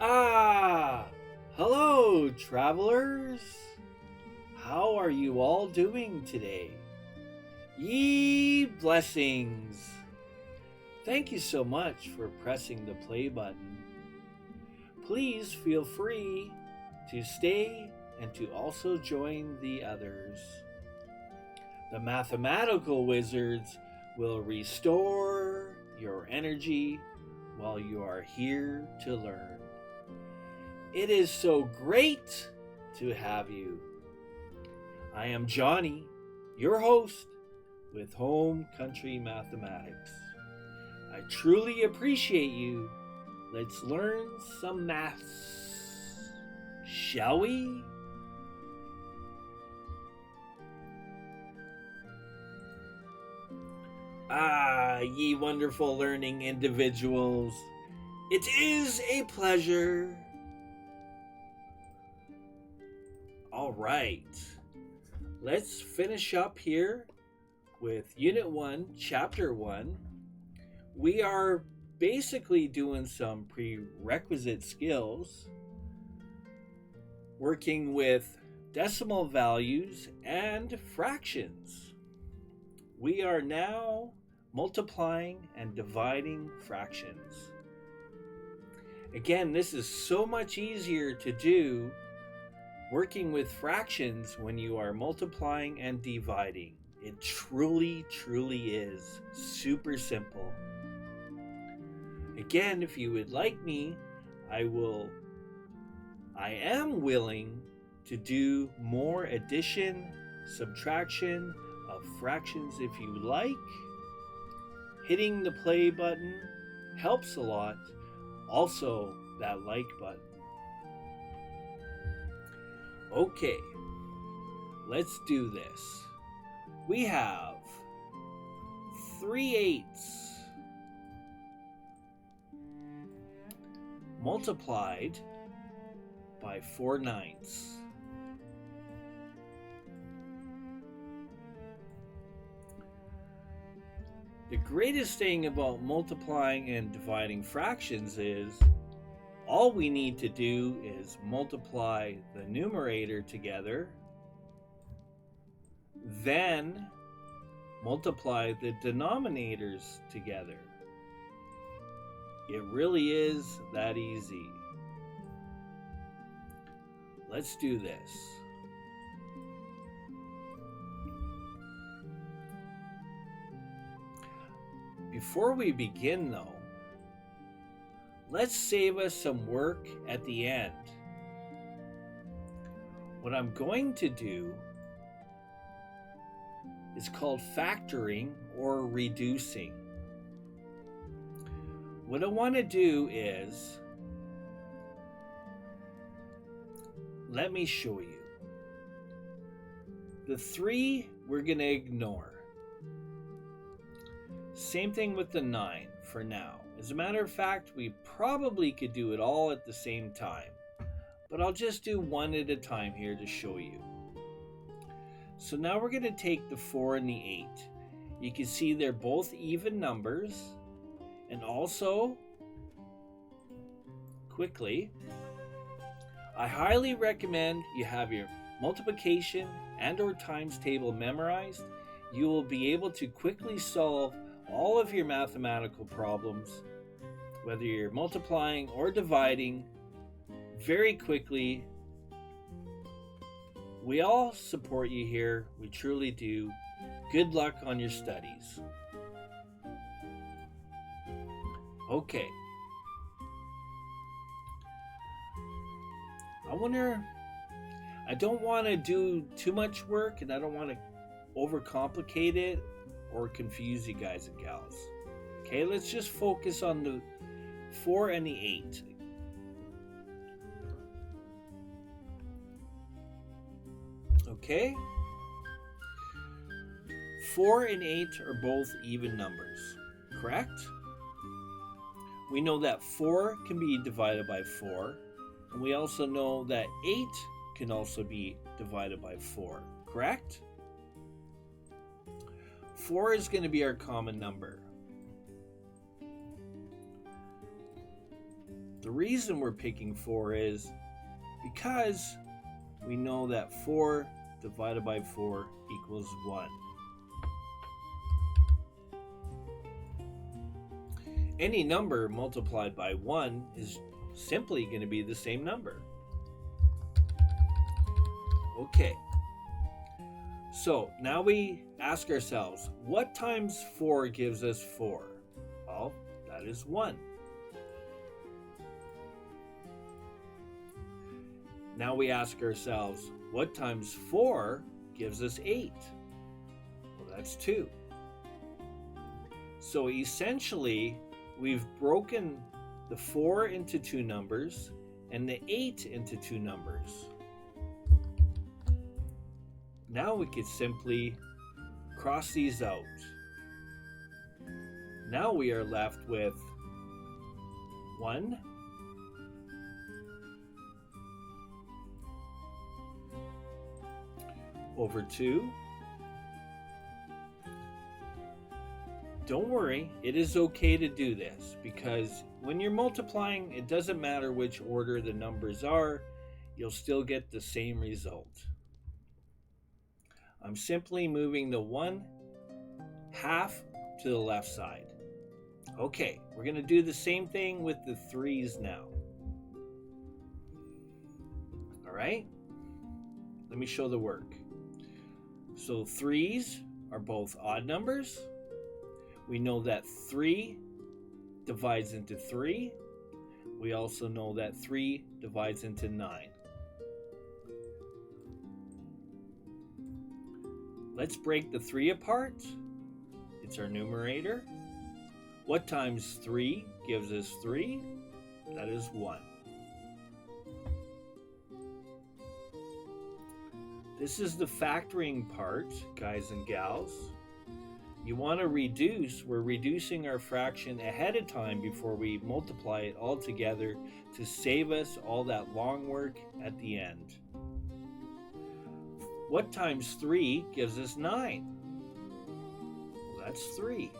Ah, hello, travelers. How are you all doing today? Ye blessings. Thank you so much for pressing the play button. Please feel free to stay and to also join the others. The mathematical wizards will restore your energy while you are here to learn. It is so great to have you. I am Johnny, your host with HomeCountry Mathematics. I truly appreciate you. Let's learn some maths, shall we? Ye wonderful learning individuals. It is a pleasure. All right, let's finish up here with Unit 1, Chapter 1. We are basically doing some prerequisite skills, working with decimal values and fractions. We are now multiplying and dividing fractions. Again, this is so much easier to do working with fractions when you are multiplying and dividing. It truly is super simple. Again, if you would like me, I am willing to do more addition, subtraction of fractions if you like. Hitting the play button helps a lot. Also, that like button. Okay, let's do this. We have 3/8 multiplied by 4/9. The greatest thing about multiplying and dividing fractions is all we need to do is multiply the numerator together, then multiply the denominators together. It really is that easy. Let's do this. Before we begin though, let's save us some work at the end. What I'm going to do is called factoring or reducing. What I want to do is, let me show you. The 3 we're going to ignore. Same thing with the 9 for now. As a matter of fact, we probably could do it all at the same time, but I'll just do one at a time here to show you. So now we're going to take the 4 and the 8. You can see they're both even numbers, and also, quickly, I highly recommend you have your multiplication and or times table memorized. You will be able to quickly solve all of your mathematical problems, whether you're multiplying or dividing, very quickly. We all support you here. We truly do. Good luck on your studies. Okay. I don't want to do too much work, and I don't want to overcomplicate it or confuse you guys and gals. Okay, let's just focus on the 4 and the 8. Okay? 4 and 8 are both even numbers, correct? We know that 4 can be divided by 4, and we also know that 8 can also be divided by 4, correct? 4 is going to be our common number. The reason we're picking 4 is because we know that 4 divided by 4 equals 1. Any number multiplied by 1 is simply going to be the same number. Okay, so now we ask ourselves, what times 4 gives us 4? Well, that is 1. Now we ask ourselves, what times 4 gives us 8? Well, that's 2. So essentially, we've broken the 4 into 2 numbers and the 8 into 2 numbers. Now we could simply cross these out. Now we are left with 1 over 2. Don't worry, it is okay to do this, because when you're multiplying, it doesn't matter which order the numbers are, you'll still get the same result. I'm simply moving the 1/2 to the left side. Okay, we're going to do the same thing with the 3's now. All right, let me show the work. So 3's are both odd numbers. We know that 3 divides into 3. We also know that 3 divides into 9. Let's break the 3 apart. It's our numerator. What times 3 gives us 3? That is 1. This is the factoring part, guys and gals. You want to reduce, we're reducing our fraction ahead of time before we multiply it all together to save us all that long work at the end. What times 3 gives us 9? Well, that's 3.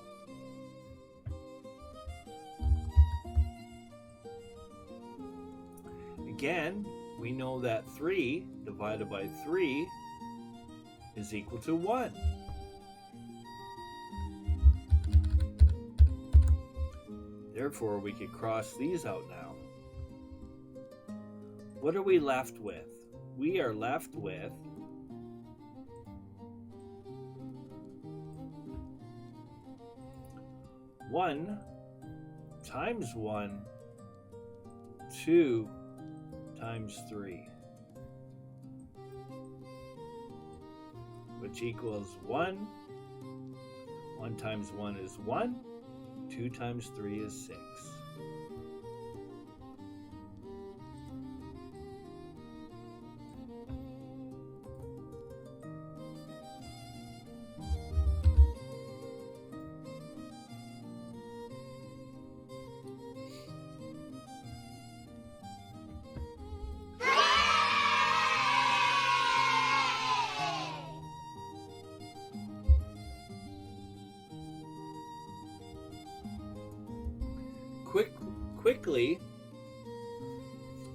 Again, we know that 3 divided by 3 is equal to 1. Therefore, we could cross these out now. What are we left with? We are left with 1 times 1, 2 times 3, which equals 1. 1 times 1 is 1. 2 times 3 is 6. Quickly,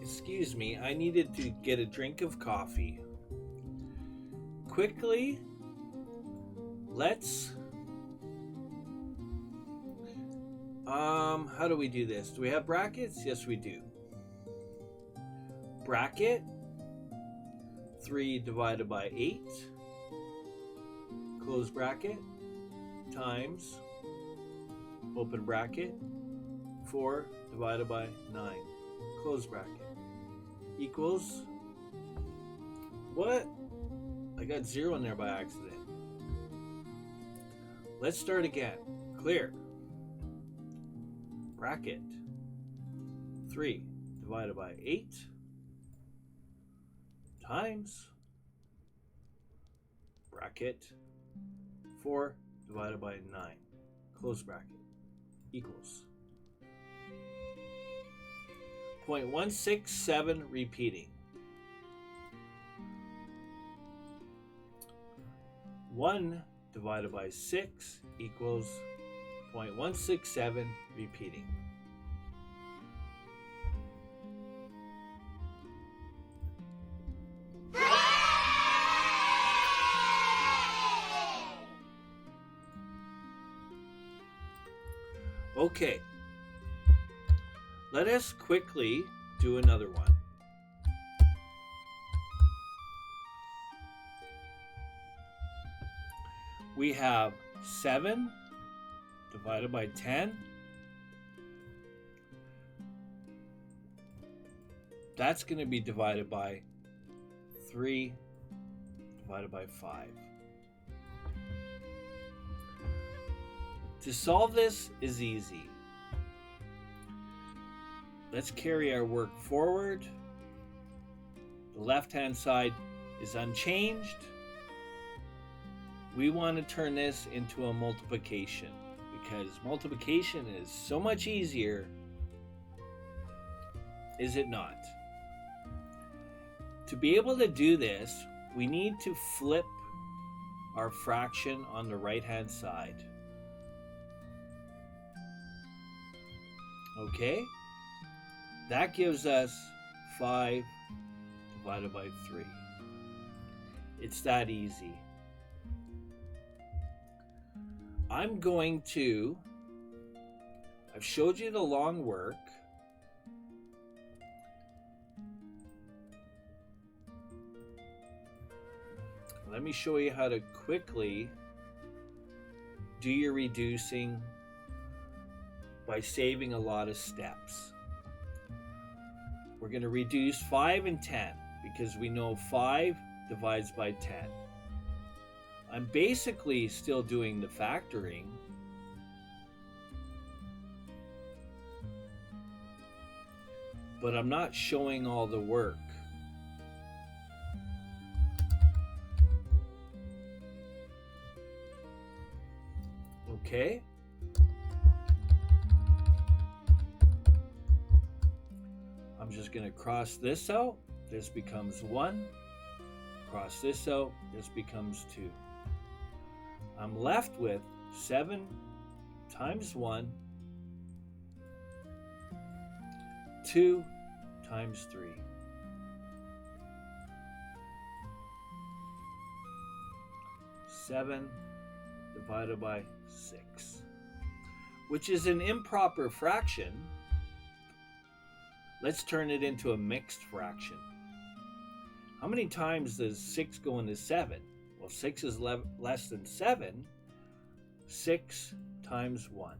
excuse me, I needed to get a drink of coffee. Quickly, let's, how do we do this? Do we have brackets? Yes, we do. Bracket, 3 divided by 8, close bracket, times, open bracket, 4 divided by 9, close bracket, equals, what? I got 0 in there by accident. Let's start again. Clear. Bracket, 3 divided by 8, times, bracket, 4 divided by 9, close bracket, equals 0.167 repeating. 1 divided by 6 equals 0.167 repeating. Okay, let us quickly do another one. We have 7 divided by 10. That's going to be divided by 3 divided by 5. To solve this is easy. Let's carry our work forward. The left-hand side is unchanged. We want to turn this into a multiplication because multiplication is so much easier, is it not? To be able to do this, we need to flip our fraction on the right-hand side. Okay? That gives us 5 divided by 3. It's that easy. I've showed you the long work. Let me show you how to quickly do your reducing by saving a lot of steps. We're going to reduce 5 and 10 because we know 5 divides by 10. I'm basically still doing the factoring. But I'm not showing all the work. Okay? I'm just going to cross this out. This becomes 1. Cross this out. This becomes 2. I'm left with 7 times 1, 2 times 3. 7 divided by 6, which is an improper fraction. Let's turn it into a mixed fraction. How many times does 6 go into 7? Well, 6 is less than 7. 6 times 1.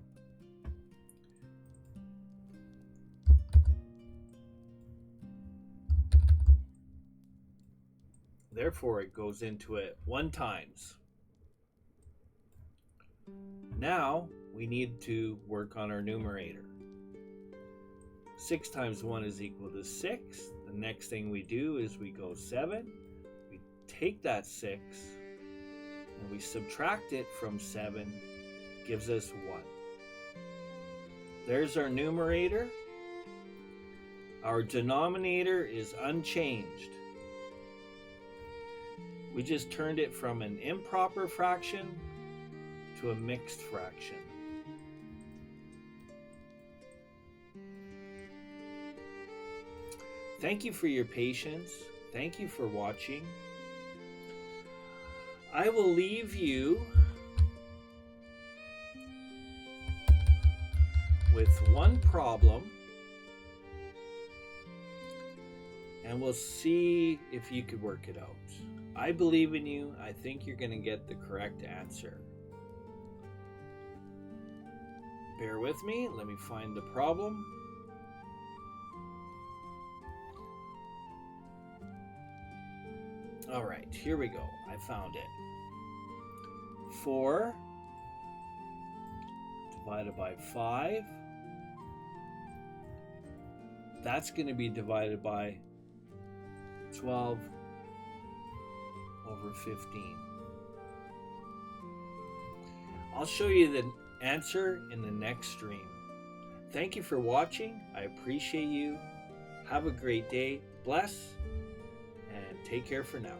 Therefore, it goes into it 1 times. Now, we need to work on our numerator. 6 times 1 is equal to 6. The next thing we do is we go 7. We take that 6 and we subtract it from 7. Gives us 1. There's our numerator. Our denominator is unchanged. We just turned it from an improper fraction to a mixed fraction. Thank you for your patience. Thank you for watching. I will leave you with one problem, and we'll see if you could work it out. I believe in you. I think you're going to get the correct answer. Bear with me. Let me find the problem. All right, here we go. I found it. 4 divided by 5. That's going to be divided by 12 over 15. I'll show you the answer in the next stream. Thank you for watching. I appreciate you. Have a great day. Bless and take care for now.